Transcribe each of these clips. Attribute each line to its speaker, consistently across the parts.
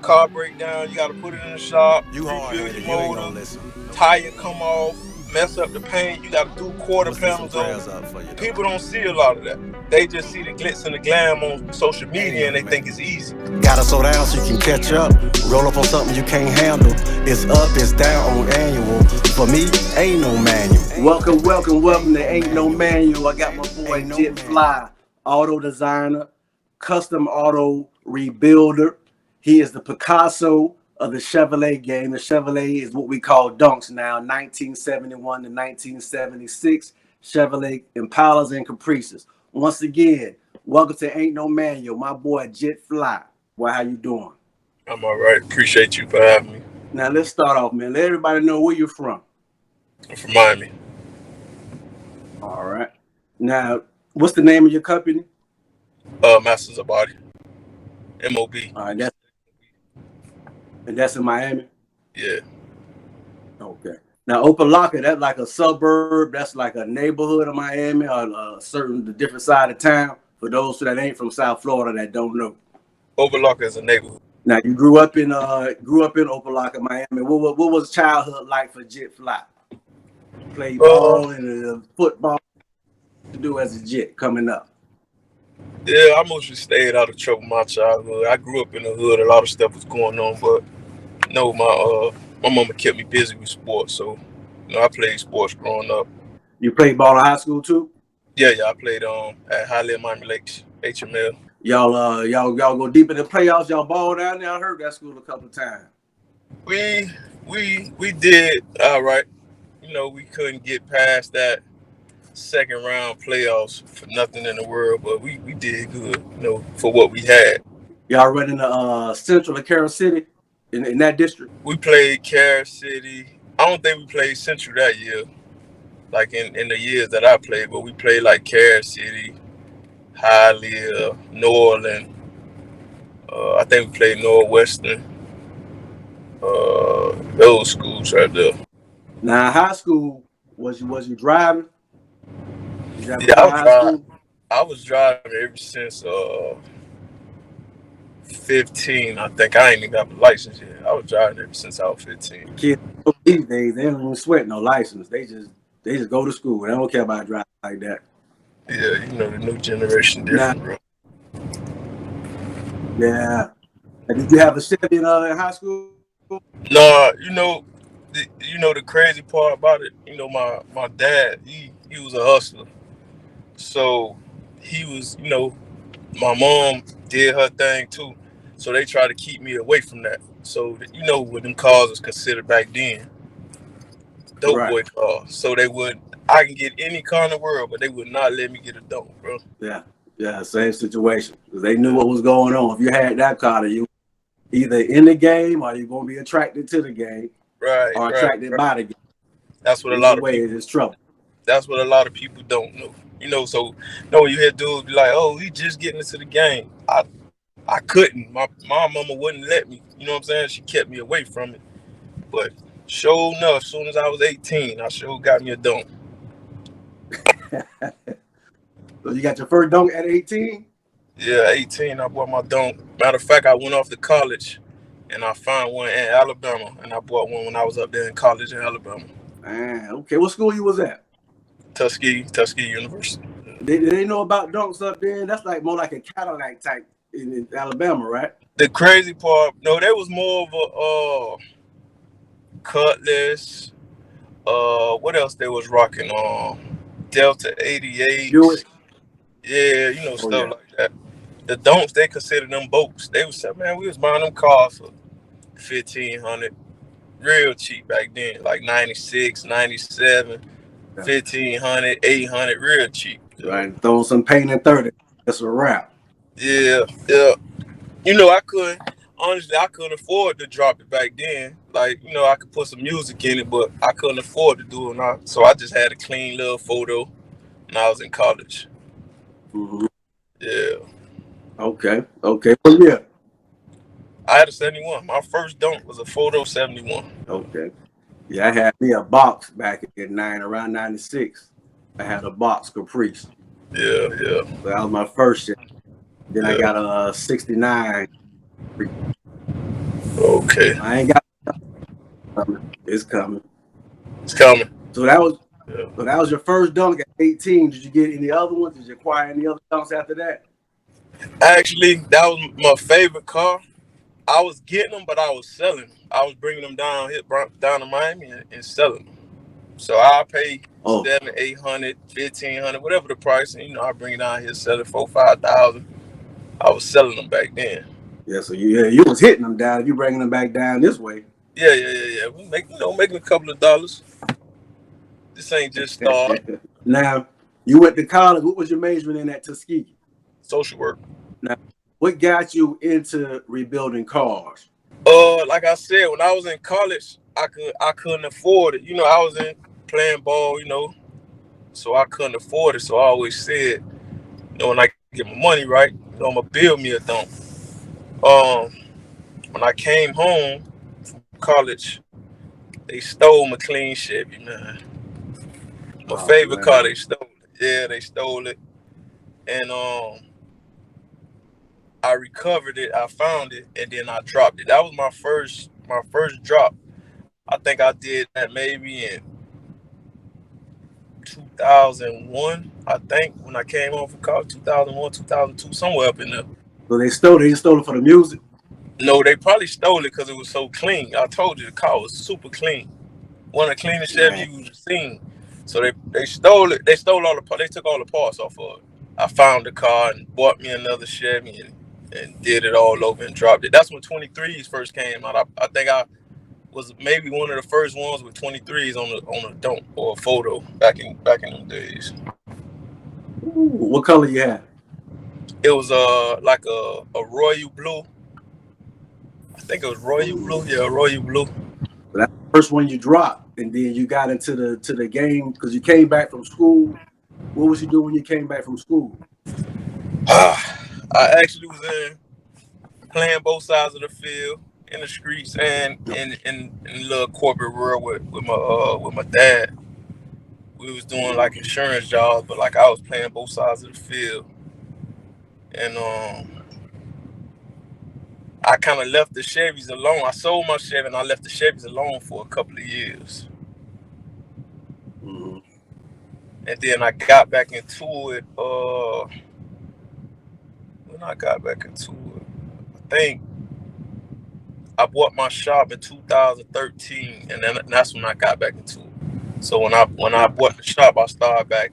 Speaker 1: car break down, you gotta put it in the shop,
Speaker 2: You hard
Speaker 1: rebuild
Speaker 2: headed.
Speaker 1: your
Speaker 2: You ain't gonna
Speaker 1: motor,
Speaker 2: listen.
Speaker 1: tire come off, mess up the paint, you gotta do
Speaker 2: I'm
Speaker 1: quarter
Speaker 2: gonna send some
Speaker 1: panels on.
Speaker 2: prayers up for you
Speaker 1: People
Speaker 2: though.
Speaker 1: don't see a lot of that. They just see the glitz and the glam on social
Speaker 2: Ain't
Speaker 1: media and
Speaker 2: no
Speaker 1: they think
Speaker 2: man.
Speaker 1: it's easy.
Speaker 2: Gotta slow down so you can catch up. Roll up on something you can't handle. It's up, it's down on annual. For me, ain't no manual.
Speaker 3: Welcome to Ain't No Manual. I got my boy Jet Fly, auto designer, custom auto rebuilder. He is the Picasso of the Chevrolet game. The Chevrolet is what we call donks now, 1971 to 1976 Chevrolet Impalas and Caprices. Once again, welcome to Ain't No Manual. My boy Jet Fly. Boy, how you doing?
Speaker 1: I'm all right. Appreciate you for having me.
Speaker 3: Now let's start off, man. Let everybody know where you're from.
Speaker 1: I'm from Miami.
Speaker 3: All right. Now, what's the name of your company?
Speaker 1: Masters of Body. MOB.
Speaker 3: All right, that's in Miami.
Speaker 1: Yeah.
Speaker 3: Okay. Now, Opelika, that's like a suburb. That's like a neighborhood of Miami, or the different side of town. For those that ain't from South Florida that don't know.
Speaker 1: Overlook is a neighborhood.
Speaker 3: Now, you grew up in Opelika, Miami. What was childhood like for Jet Fly? Play
Speaker 1: Uh,
Speaker 3: ball and football to do as a Jet coming up.
Speaker 1: yeah, I mostly stayed out of trouble my childhood. I grew up in the hood. A lot of stuff was going on, but no, my mama kept me busy with sports, so I played sports growing up.
Speaker 3: You played ball in high school too.
Speaker 1: Yeah, I played at Highland Miami Lakes HML.
Speaker 3: Y'all go deep in the playoffs. Y'all ball down there. I heard that school a couple of times.
Speaker 1: We we did all right. We couldn't get past that second round playoffs for nothing in the world, but we did good, for what we had.
Speaker 3: Y'all running the Central of Carroll City in that district.
Speaker 1: We played Carol City. I don't think we played Central that year, like in the years that I played, but we played like Carol City, Hialeah, New Orleans. I think we played Northwestern. Those schools right there.
Speaker 3: Now, high school was you driving? Did you have a
Speaker 1: Yeah,
Speaker 3: car in high school?
Speaker 1: I was driving ever since 15. I think I ain't even got a license yet. I was driving ever since I was 15.
Speaker 3: Kids these days they don't even sweat no license. They just go to school. They don't care about driving like that.
Speaker 1: Yeah, the new generation
Speaker 3: Now,
Speaker 1: different, bro.
Speaker 3: yeah. Did you have a Chevy in high school?
Speaker 1: No, the crazy part about it. My dad, he was a hustler, so he was, my mom did her thing too, so they tried to keep me away from that. So what them cars was considered back then, dope
Speaker 3: Right.
Speaker 1: boy cars. So I can get any car in the world, but they would not let me get a dope, bro.
Speaker 3: Yeah. Yeah. Same situation. Because they knew what was going on. If you had that car, you either in the game or you're gonna be attracted to the game
Speaker 1: Right,
Speaker 3: or
Speaker 1: right,
Speaker 3: attracted
Speaker 1: right.
Speaker 3: by the game.
Speaker 1: That's what a
Speaker 3: Either
Speaker 1: lot of
Speaker 3: way,
Speaker 1: people.
Speaker 3: it's trouble.
Speaker 1: That's what a lot of people don't know. So when you hear dudes be like, "Oh, he just getting into the game," I couldn't. My mama wouldn't let me. You know what I'm saying? She kept me away from it. But sure enough, as soon as I was 18, I sure got me a dunk.
Speaker 3: So you got your first dunk at 18?
Speaker 1: Yeah, 18, I bought my dunk. Matter of fact, I went off to college and I found one in Alabama, and I bought one when I was up there in college in Alabama,
Speaker 3: Okay. What school you was at?
Speaker 1: Tuskegee University.
Speaker 3: They know about dunks up there? That's like more like a Cadillac type in Alabama, right?
Speaker 1: The crazy part, no, there was more of a Cutlass. What else they was rocking on? Delta 88s.
Speaker 3: Buick.
Speaker 1: Yeah,
Speaker 3: Oh
Speaker 1: stuff
Speaker 3: yeah.
Speaker 1: like that. The donks, they consider them boats. They was saying, man, we was buying them cars for 1,500, real cheap back then, like 96, 97,
Speaker 3: Yeah.
Speaker 1: 1,500, 800, real cheap.
Speaker 3: Right. Throw some paint in 30. That's a wrap.
Speaker 1: Yeah, yeah. I couldn't afford to drop it back then. Like, I could put some music in it, but I couldn't afford to do it now. So I just had a clean little photo when I was in college.
Speaker 3: Mm-hmm.
Speaker 1: Yeah.
Speaker 3: Okay. Okay. Well, yeah.
Speaker 1: I had a 71. My first dunk was a photo 71.
Speaker 3: Okay. Yeah, I had me a box back in around 96. I had a box Caprice.
Speaker 1: Yeah, yeah,
Speaker 3: So that was my first shit. Then I
Speaker 1: yeah.
Speaker 3: got a 69.
Speaker 1: Okay.
Speaker 3: I ain't got it's coming.
Speaker 1: It's coming.
Speaker 3: So that was
Speaker 1: Yeah.
Speaker 3: so that was your first dunk at 18. Did you get any other ones? Did you acquire any other dunks after that?
Speaker 1: Actually, that was my favorite car. I was getting them, but I was selling them. I was bringing them down to Miami and selling them. So I pay
Speaker 3: Oh,
Speaker 1: 700, 800, 1,500, whatever the price, and I bring it down here, sell it for 5,000. I was selling them back then.
Speaker 3: yeah. So you was hitting them down. You bringing them back down this way.
Speaker 1: Yeah. We making a couple of dollars. This ain't just start.
Speaker 3: Now, you went to college. What was your majoring in at Tuskegee?
Speaker 1: Social work.
Speaker 3: Now, what got you into rebuilding cars?
Speaker 1: Like I said, when I was in college, I couldn't afford it. I was in playing ball, so I couldn't afford it. So I always said, when I get my money right, I'm gonna build me a dump. Um, when I came home from college, they stole my clean Chevy, man. My
Speaker 3: Oh
Speaker 1: favorite car,
Speaker 3: man.
Speaker 1: they stole it. Yeah, they stole it, and I recovered it. I found it, and then I dropped it. That was my first drop. I think I did that maybe in 2001. I think when I came home from college, 2001, 2002, somewhere up in there.
Speaker 3: So they just stole it for the music.
Speaker 1: No, they probably stole it because it was so clean. I told you the car was super clean. One of the cleanest
Speaker 3: Man.
Speaker 1: Chevy you've seen. So they stole it. They stole all the parts. They took all the parts off of it. I found the car and bought me another Chevy and did it all over and dropped it. That's when 23s first came out. I think I was maybe one of the first ones with 23s on a dump or a photo back in them days.
Speaker 3: Ooh, what color you have?
Speaker 1: It was like a royal blue. I think it was royal blue.
Speaker 3: Ooh.
Speaker 1: Yeah, royal blue.
Speaker 3: So that's the first one you dropped, and then you got into the game because you came back from school. What was you doing when you came back from school?
Speaker 1: I actually was in playing both sides of the field in the streets and in the little corporate world with my dad. We was doing like insurance jobs, but like I was playing both sides of the field, and I kind of left the Chevys alone. I sold my Chevy and I left the Chevys alone for a couple of years,
Speaker 3: Mm-hmm.
Speaker 1: and then I got back into it. When I got back into it, I think I bought my shop in 2013, and that's when I got back into it. So when I bought the shop, I started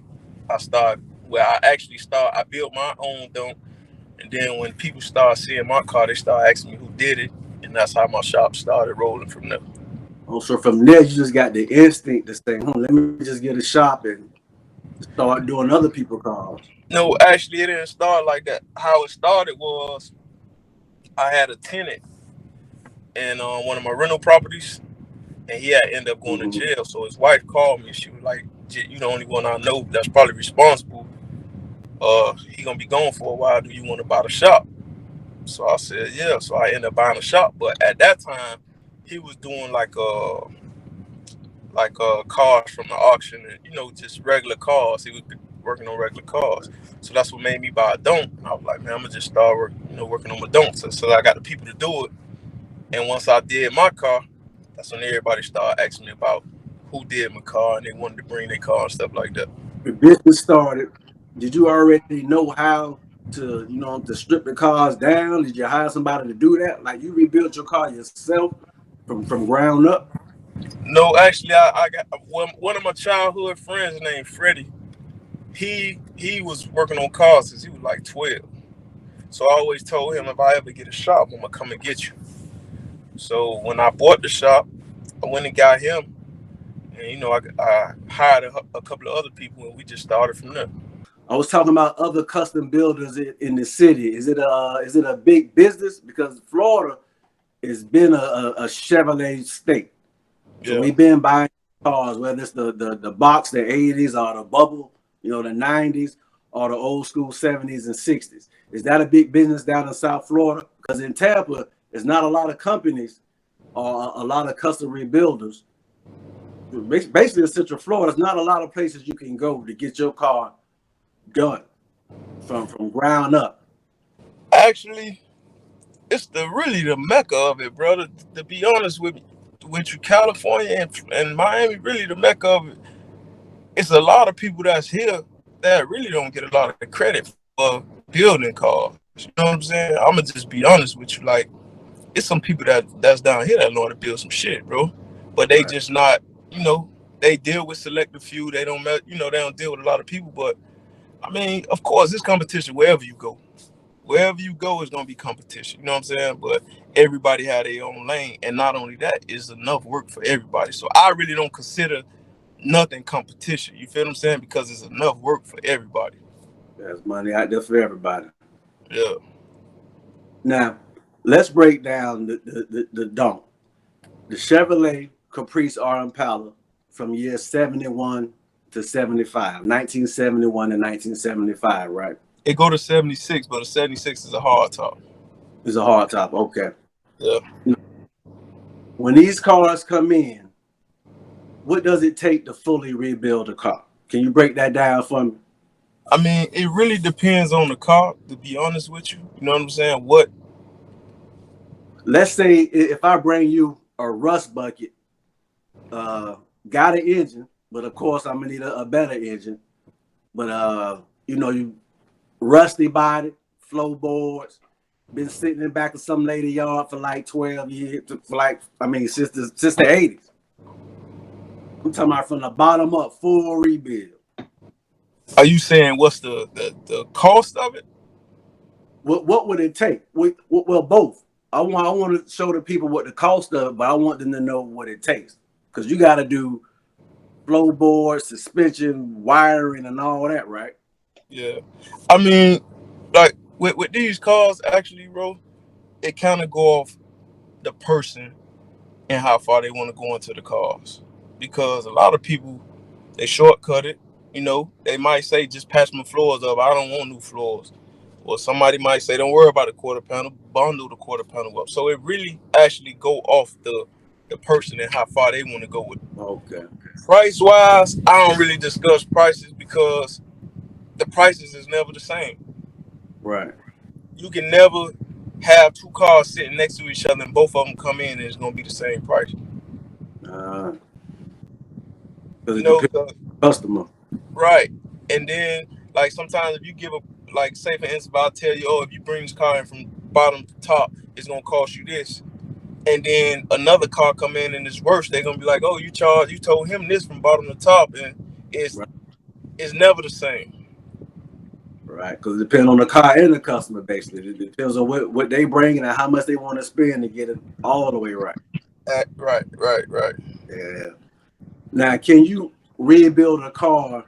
Speaker 1: where I actually start. I built my own dump, and then when people start seeing my car, they start asking me who did it, and that's how my shop started rolling from there.
Speaker 3: Oh, so from there you just got the instinct to say, let me just get a shop and start doing other people's cars.
Speaker 1: No, actually, it didn't start like that. How it started was I had a tenant in one of my rental properties, and he had ended up going to
Speaker 3: Mm-hmm.
Speaker 1: jail. So his wife called me. She was like, "You the only one I know that's probably responsible. He gonna be gone for a while. Do you want to buy the shop?" So I said, "Yeah." So I ended up buying a shop. But at that time, he was doing cars from the auction, and just regular cars. He was working on regular cars. So that's what made me buy a donk. And I was like, "Man, I'm gonna just start working on my donks." So I got the people to do it. And once I did my car, that's when everybody started asking me about who did my car, and they wanted to bring their car and stuff like that.
Speaker 3: The business started. Did you already know how to strip the cars down? Did you hire somebody to do that? Like you rebuilt your car yourself from ground up?
Speaker 1: No, actually, I got one of my childhood friends named Freddie. He was working on cars since he was like 12. So I always told him if I ever get a shop, I'm gonna come and get you. So when I bought the shop, I went and got him, and I hired a couple of other people, and we just started from there.
Speaker 3: I was talking about other custom builders in the city. Is it a big business? Because Florida has been a Chevrolet state. So
Speaker 1: Yeah.
Speaker 3: we've been buying cars, whether it's the box, the 80s, or the bubble, the 90s, or the old school 70s and 60s. Is that a big business down in South Florida? Because in Tampa, there's not a lot of companies or a lot of custom rebuilders. Basically, in Central Florida, there's not a lot of places you can go to get your car done from ground up.
Speaker 1: Actually, it's the really the mecca of it, brother. To be honest with you, California and Miami, really the mecca of it. It's a lot of people that's here that really don't get a lot of credit for building cars. You know what I'm saying? I'm gonna just be honest with you. Like, it's some people that's down here that know how to build some shit, bro. But they
Speaker 3: Right.
Speaker 1: just not, you know, they deal with selective few. They don't, they don't deal with a lot of people. But I mean, of course, it's competition wherever you go. Wherever you go is gonna be competition. You know what I'm saying? But everybody had their own lane, and not only that, it's enough work for everybody. So I really don't consider nothing competition. You feel what I'm saying? Because it's enough work for everybody.
Speaker 3: There's money out there for everybody.
Speaker 1: Yeah.
Speaker 3: Now, let's break down the donk. The Chevrolet Caprice R Impala from year 71 to 75, 1971 and 1975, right?
Speaker 1: It go to 76, but a 76 is a hard top.
Speaker 3: It's a hard top. Okay.
Speaker 1: Yeah.
Speaker 3: When these cars come in, what does it take to fully rebuild a car? Can you break that down for me?
Speaker 1: I mean, it really depends on the car, to be honest with you. You know what I'm saying? What?
Speaker 3: Let's say if I bring you a rust bucket, got an engine, but of course I'm gonna need a better engine. But you rusty body, floorboards, been sitting in the back of some lady yard for like 12 years, since the 80s. I'm talking about from the bottom up, full rebuild.
Speaker 1: Are you saying what's the cost of it?
Speaker 3: What would it take? Well, both. I want to show the people what the cost of, but I want them to know what it takes. Because you got to do floorboard, suspension, wiring, and all that, right?
Speaker 1: Yeah. I mean, like with these cars, actually, bro, it kind of go off the person and how far they want to go into the cars. Because a lot of people, they shortcut it. You know, they might say just patch my floors up. I don't want new floors. Or somebody might say, don't worry about the quarter panel, bundle the quarter panel up. So it really actually go off the person and how far they want to go with it.
Speaker 3: Okay.
Speaker 1: Price wise, I don't really discuss prices because the prices is never the same.
Speaker 3: Right.
Speaker 1: You can never have two cars sitting next to each other and both of them come in and it's gonna be the same price.
Speaker 3: Because
Speaker 1: You
Speaker 3: it
Speaker 1: know,
Speaker 3: depends on the customer.
Speaker 1: right? And then like sometimes if you give a like say for instance, if I tell you, oh, if you bring this car in from bottom to top, it's gonna cost you this. And then another car come in and it's worse, they're gonna be like, oh, you told him this from bottom to top, and it's
Speaker 3: Right.
Speaker 1: it's never the same.
Speaker 3: Right. Because it depends on the car and the customer, basically. It depends on what they bring and how much they want to spend to get it all the way right.
Speaker 1: Right.
Speaker 3: Yeah. Now, can you rebuild a car,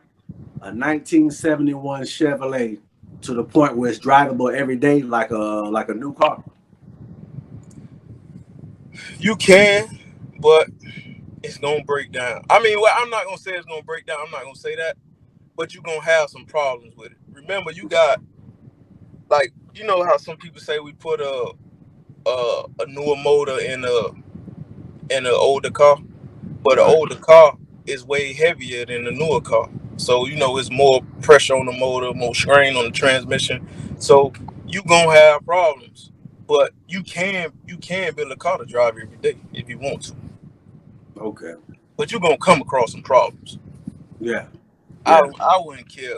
Speaker 3: a 1971 Chevrolet, to the point where it's drivable every day like a new car?
Speaker 1: You can, but it's gonna break down. I mean, well, I'm not gonna say it's gonna break down. I'm not gonna say that, but you're gonna have some problems with it. Remember, you got like you know how some people say we put a newer motor in an older car, but an
Speaker 3: Right.
Speaker 1: older car is way heavier than a newer car. So you know it's more pressure on the motor, more strain on the transmission. So you gonna have problems, but you can build a car to drive every day if you want to.
Speaker 3: Okay.
Speaker 1: But you're gonna come across some problems.
Speaker 3: Yeah.
Speaker 1: I
Speaker 3: Yeah.
Speaker 1: I wouldn't care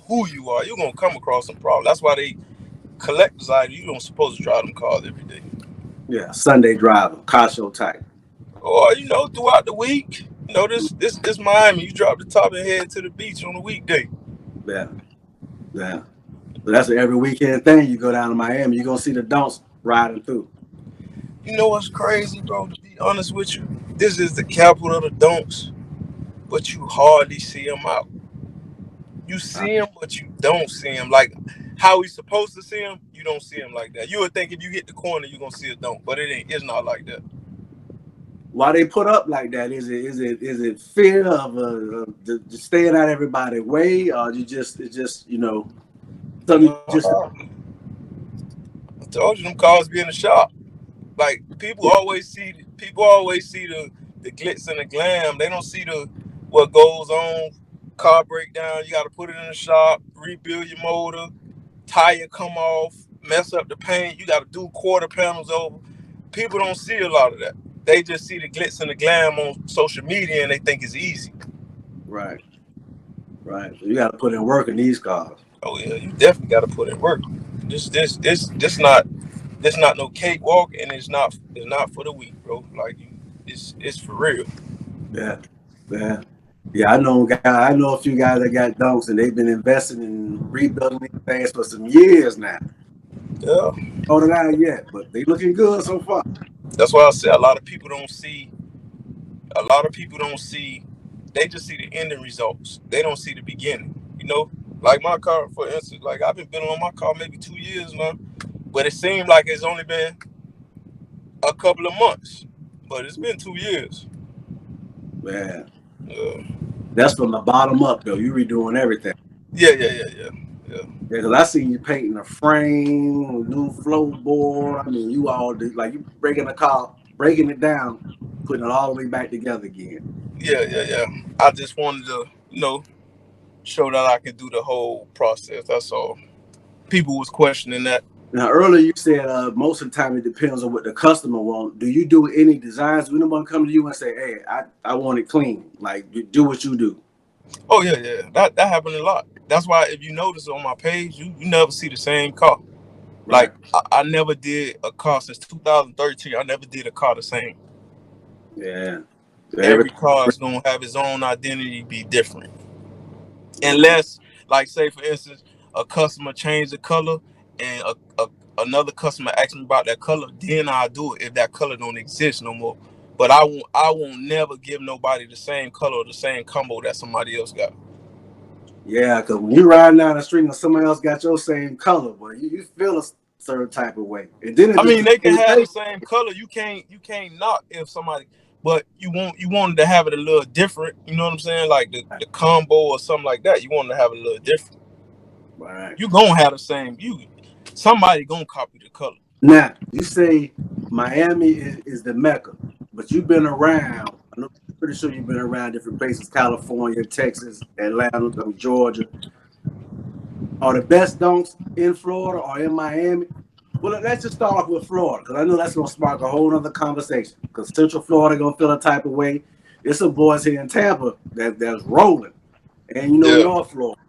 Speaker 1: who you are. You're gonna come across some problems. That's why they collectors item. You don't supposed to drive them cars every day.
Speaker 3: Yeah. Sunday driver, car show type.
Speaker 1: Or throughout the week. This Miami. You drop the top and head to the beach on a weekday.
Speaker 3: Yeah. Yeah. So that's an every weekend thing. You go down to Miami, you're gonna see the donks riding through.
Speaker 1: You know what's crazy, bro? To be honest with you, this is the capital of the donks, but you hardly see them out. You
Speaker 3: Uh,
Speaker 1: see them, but you don't see them like how we supposed to see them. You don't see them like that. You would think if you hit the corner, you're gonna see a donk, but it ain't. It's not like that.
Speaker 3: why they put up like that? Is it fear of just staying out everybody's way, or it's just something you just
Speaker 1: I told you them cars be in the shop. Like people always see the glitz and the glam. They don't see the what goes on. Car breakdown, you got to put it in the shop, rebuild your motor, tire come off. mess up the paint. You got to do quarter panels over. People don't see a lot of that. They just see the glitz and the glam on social media and they think it's easy.
Speaker 3: Right. Right. So you got to put in work in these cars.
Speaker 1: Oh yeah, you definitely got to put in work. This not no cakewalk, and it's not for the weak, bro. Like it's for real.
Speaker 3: Yeah. Yeah. Yeah, I know a few guys that got donks, and they've been investing in rebuilding these things for some years now.
Speaker 1: Yeah.
Speaker 3: Hold it out yet, but they looking good so far.
Speaker 1: That's why I say a lot of people don't see. A lot of people don't see. They just see the ending results. They don't see the beginning. You know, like my car, for instance. Like I've been building on my car maybe 2 years now, but it seemed like it's only been a couple of months. But it's been 2 years.
Speaker 3: Man,
Speaker 1: Yeah.
Speaker 3: that's from the bottom up, though. You redoing everything.
Speaker 1: Yeah.
Speaker 3: Yeah, because I seen you painting a frame, new floorboard. I mean, you all did, like, you breaking the car, breaking it down, putting it all the way back together again.
Speaker 1: Yeah. I just wanted to, show that I can do the whole process. That's all. People was questioning that.
Speaker 3: Now, earlier you said most of the time it depends on what the customer wants. Do you do any designs? Do anyone come to you and say, "Hey, I want it clean"? Like, you do what you do.
Speaker 1: Oh yeah. That happened a lot. That's why if you notice on my page, you never see the same car.
Speaker 3: Right.
Speaker 1: Like I never did a car since 2013. I never did a car the same.
Speaker 3: Yeah. So
Speaker 1: Every car is gonna have its own identity, be different. Unless, like, say for instance, a customer changed the color and another customer asked me about that color, then I'll do it if that color don't exist no more. But I won't never give nobody the same color or the same combo that somebody else got.
Speaker 3: Yeah, because when you riding down the street and somebody else got your same color, but you feel a certain type of way. And then
Speaker 1: I mean, they can have the same color. You can't knock if somebody, but you wanted to have it a little different. You know what I'm saying? Like the combo or something like that. You wanted to have it a little different.
Speaker 3: Right.
Speaker 1: You gonna have the same. Somebody gonna copy the color.
Speaker 3: Now you say Miami is the Mecca, but you've been around. I'm pretty sure you've been around different places: California, Texas, Atlanta, Georgia. Are the best donks in Florida or in Miami? Well, let's just start off with Florida, because I know that's going to spark a whole other conversation. Because Central Florida going to feel a type of way. There's some boys here in Tampa that's rolling. And North Florida.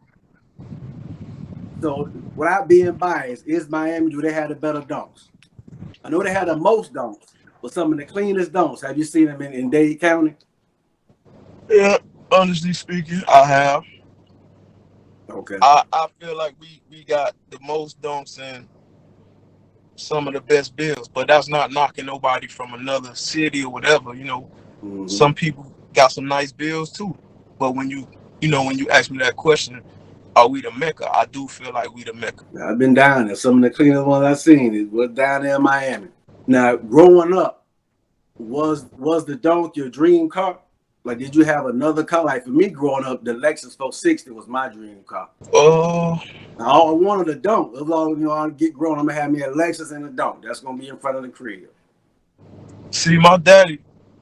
Speaker 3: So without being biased, is Miami, do they have the better donks? I know they have the most donks, but some of the cleanest donks. Have you seen them in Dade County?
Speaker 1: Yeah, honestly speaking, I have.
Speaker 3: Okay.
Speaker 1: I feel like we got the most donks and some of the best bills, but that's not knocking nobody from another city or whatever. Some people got some nice bills too. But when you ask me that question, are we the Mecca? I do feel like we the Mecca.
Speaker 3: Now, I've been down there. Some of the cleanest ones I've seen was down there in Miami. Now, growing up, was the donk your dream car? Like, did you have another car? Like, for me, growing up, the Lexus 460 was my dream car. I wanted a donk. As long as I get grown, I'm gonna have me a Lexus and a donk. That's gonna be in front of the crib.
Speaker 1: See, my daddy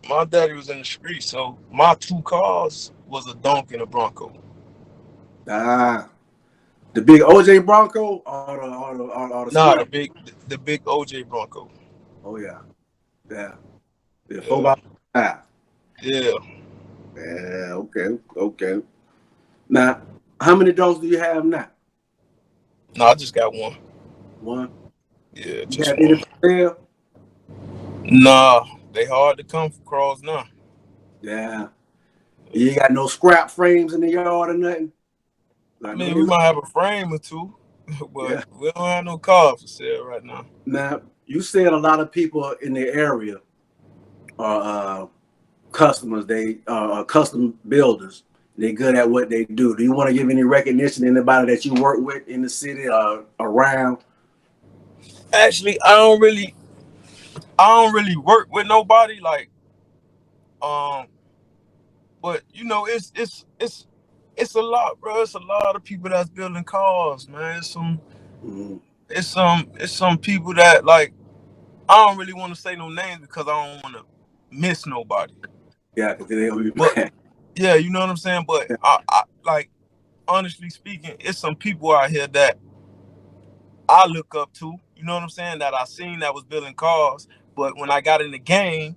Speaker 1: was in the street, so my two cars was a donk and a Bronco.
Speaker 3: The big OJ Bronco or the
Speaker 1: Nah,
Speaker 3: Sport?
Speaker 1: the big OJ Bronco.
Speaker 3: Oh yeah. The 4x5.
Speaker 1: Yeah.
Speaker 3: Yeah. Okay. Now, how many donks do you have now?
Speaker 1: No, I just got one.
Speaker 3: One.
Speaker 1: Yeah,
Speaker 3: You
Speaker 1: just
Speaker 3: have
Speaker 1: one.
Speaker 3: any for sale?
Speaker 1: Nah, they hard to come across now.
Speaker 3: Yeah. You ain't got no scrap frames in the yard or nothing?
Speaker 1: I mean, we might have a frame or two, but we don't have no cars for sale right now.
Speaker 3: Now, you said a lot of people in the area are customers. They are custom builders. They're good at what they do. Do you want to give any recognition to anybody that you work with in the city or around?
Speaker 1: Actually, I don't really work with nobody, like, but it's a lot, bro. It's a lot of people that's building cars, man. It's some people that, like, I don't really want to say no names because I don't want to miss nobody.
Speaker 3: Yeah, because they'll be mad.
Speaker 1: Yeah, you know what I'm saying? But I like, honestly speaking, it's some people out here that I look up to. You know what I'm saying? That I seen that was building cars. But when I got in the game,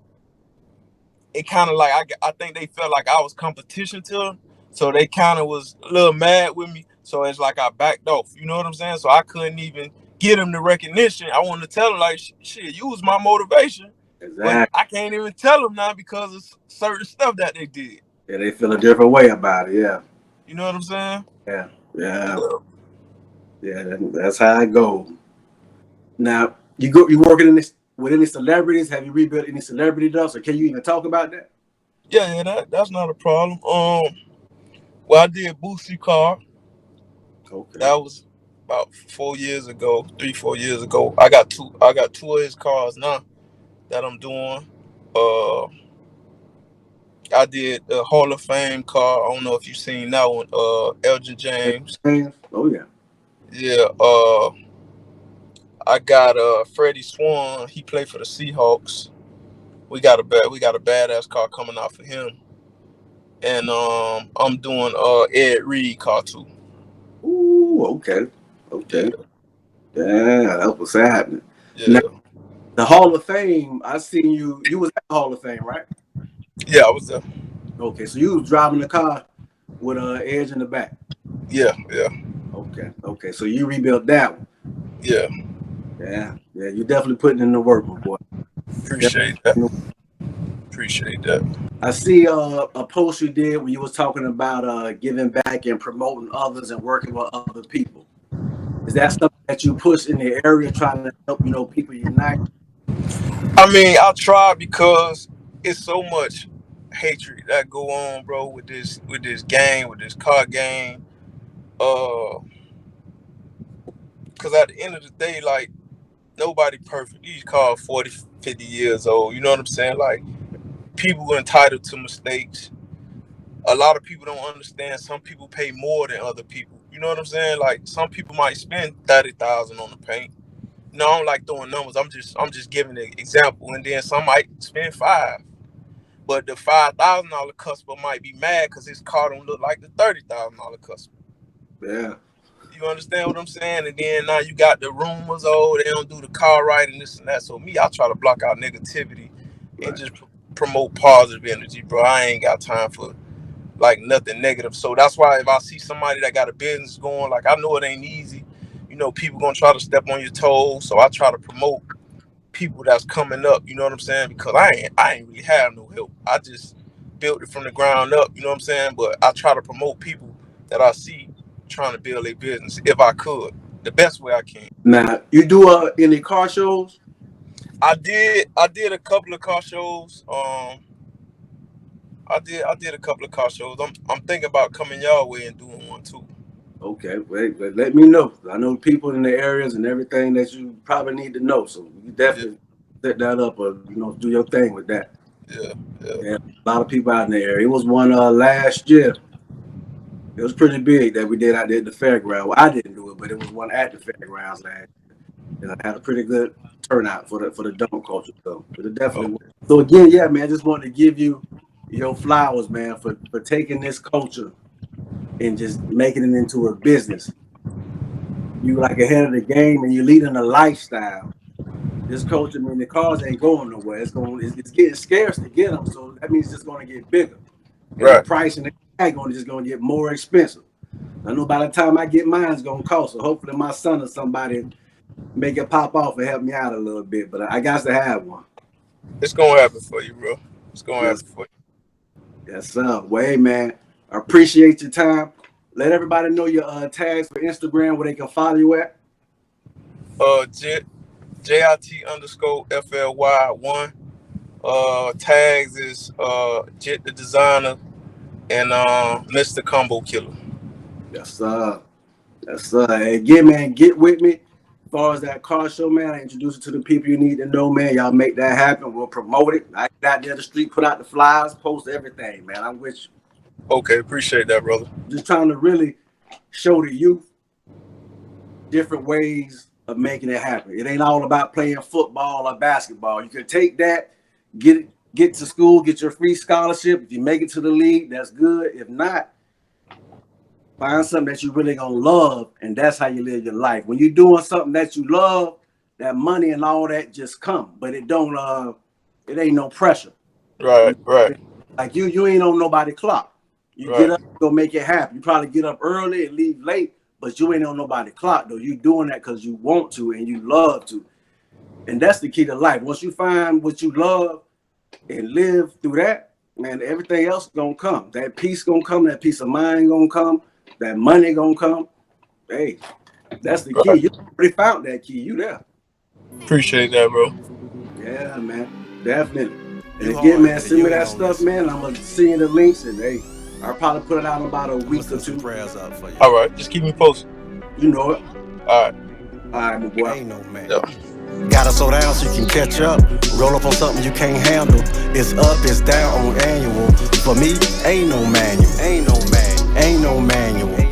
Speaker 1: it kind of like I think they felt like I was competition to them, so they kind of was a little mad with me. So it's like I backed off. You know what I'm saying? So I couldn't even get them the recognition. I wanted to tell them like, shit, you was my motivation, but
Speaker 3: Exactly.
Speaker 1: I can't even tell them now because of certain stuff that they did.
Speaker 3: Yeah, they feel a different way about it. Yeah.
Speaker 1: You know what I'm saying?
Speaker 3: Yeah. Yeah.
Speaker 1: Yeah.
Speaker 3: Yeah. That's how it goes. Now, you working in this with any celebrities? Have you rebuilt any celebrity stuff? Or can you even talk about that?
Speaker 1: Yeah, that's not a problem. Well, I did Boosie car.
Speaker 3: Okay.
Speaker 1: That was about 4 years ago, 3, 4 years ago. I got two of his cars now that I'm doing. Uh, I did the Hall of Fame car. I don't know if you've seen that one. Elgin James.
Speaker 3: Oh yeah.
Speaker 1: Yeah. I got Freddie Swan. He played for the Seahawks. We got a badass car coming out for him. And I'm doing Ed Reed car too.
Speaker 3: Ooh, okay.
Speaker 1: Yeah,
Speaker 3: Okay. Yeah, that's what's happening. Now,
Speaker 1: yeah,
Speaker 3: the Hall of Fame, I seen you was at the Hall of Fame, right?
Speaker 1: yeah. I was there.
Speaker 3: Okay, so you was driving the car with Edge in the back.
Speaker 1: Yeah, yeah,
Speaker 3: Okay, okay. So you rebuilt that one.
Speaker 1: yeah.
Speaker 3: Yeah, yeah. You definitely putting in the work, my boy.
Speaker 1: Appreciate that. Appreciate that.
Speaker 3: I see a post you did when you was talking about giving back and promoting others and working with other people. Is that something that you push in the area, trying to help people unite?
Speaker 1: I mean, I try because it's so much hatred that go on, bro, with this game, with this card game. Because at the end of the day, like, nobody perfect. These cars 40, 50 years old. You know what I'm saying? Like, people are entitled to mistakes. A lot of people don't understand. Some people pay more than other people. You know what I'm saying? Like, some people might spend 30,000 on the paint. No, I don't like throwing numbers. I'm just giving an example. And then some might spend five. But the $5,000 customer might be mad because his car don't look like the $30,000 customer.
Speaker 3: Yeah,
Speaker 1: You understand what I'm saying? And then now you got the rumors, oh, they don't do the car right and this and that. So me, I try to block out negativity and
Speaker 3: right.
Speaker 1: just promote positive energy, bro. I ain't got time for like nothing negative. So that's why if I see somebody that got a business going, like, I know it ain't easy. People gonna try to step on your toes. So I try to promote people that's coming up, you know what I'm saying? Because I ain't really have no help. I just built it from the ground up, you know what I'm saying? But I try to promote people that I see trying to build a business if I could, the best way I can.
Speaker 3: Now, you do any car shows?
Speaker 1: I did a couple of car shows. I did a couple of car shows. I'm thinking about coming y'all way and doing one too.
Speaker 3: Okay, wait, let me know. I know people in the areas and everything that you probably need to know. So you
Speaker 1: Yeah,
Speaker 3: definitely set that up or do your thing with that.
Speaker 1: yeah, yeah.
Speaker 3: Yeah, a lot of people out in the area. It was one last year. It was pretty big that we did out there at the fairground. Well, I didn't do it, but it was one at the fairgrounds last year. And I had a pretty good turnout for the donk culture. So it definitely was.
Speaker 1: Okay.
Speaker 3: So again, yeah, man, I just wanted to give you your flowers, man, for taking this culture and just making it into a business. You like ahead of the game and you're leading a lifestyle. This culture, I mean, the cars ain't going nowhere. It's getting scarce to get them, so that means it's going to get bigger, and the
Speaker 1: Right.
Speaker 3: price and the tag on just going to get more expensive. I know by the time I get mine, it's going to cost. So hopefully, my son or somebody make it pop off and help me out a little bit. But I got to have one.
Speaker 1: It's gonna happen for you, bro. It's gonna
Speaker 3: Yes,
Speaker 1: happen for
Speaker 3: yes, sir. Well, hey, man, I appreciate your time. Let everybody know your tags for Instagram where they can follow you at.
Speaker 1: you. JIT_FLY1. Tags is Jit the Designer and Mr. Combo Killer.
Speaker 3: Yes, sir. Yes, sir. Hey, again, man, get with me. As far as that car show, man, I introduce it to the people you need to know, man. Y'all make that happen. We'll promote it. I get out there the street, put out the flyers, post everything, man. I'm with you.
Speaker 1: Okay, appreciate that, brother.
Speaker 3: Just trying to really show the youth different ways of making it happen. It ain't all about playing football or basketball. You can take that, get to school, get your free scholarship. If you make it to the league, that's good. If not, Find something that you really gonna love, and that's how you live your life. When you're doing something that you love, that money and all that just come, but it don't. It ain't no pressure.
Speaker 1: Right, right,
Speaker 3: Like you ain't on nobody clock. You get
Speaker 1: right.
Speaker 3: up, go make it happen. You probably get up early and leave late, but you ain't on nobody clock though. You doing that because you want to and you love to, and that's the key to life. Once you find what you love and live through that, man, everything else gonna come. That peace gonna come. That peace of mind gonna come. That money gonna come. Hey, that's the key.
Speaker 1: Right.
Speaker 3: You already found that key. You there?
Speaker 1: Appreciate that, bro.
Speaker 3: Yeah, man, definitely. And
Speaker 2: You
Speaker 3: again,
Speaker 2: hard
Speaker 3: man,
Speaker 2: headed,
Speaker 3: send me
Speaker 2: you ain't
Speaker 3: that
Speaker 2: on
Speaker 3: stuff,
Speaker 2: this.
Speaker 3: man. I'm gonna send you the links, and hey, I'll probably put it out in about a
Speaker 2: I'm gonna
Speaker 3: week or
Speaker 2: send some
Speaker 3: two.
Speaker 2: prayers up for you.
Speaker 1: All right, just keep me posted.
Speaker 3: You know it.
Speaker 1: All right.
Speaker 3: All right, my boy.
Speaker 2: Ain't no man.
Speaker 1: Yeah.
Speaker 2: Gotta slow down so you can catch up. Roll up on something you can't handle. It's up, it's down on annual. For me, ain't no manual. Ain't no manual. Ain't no manual.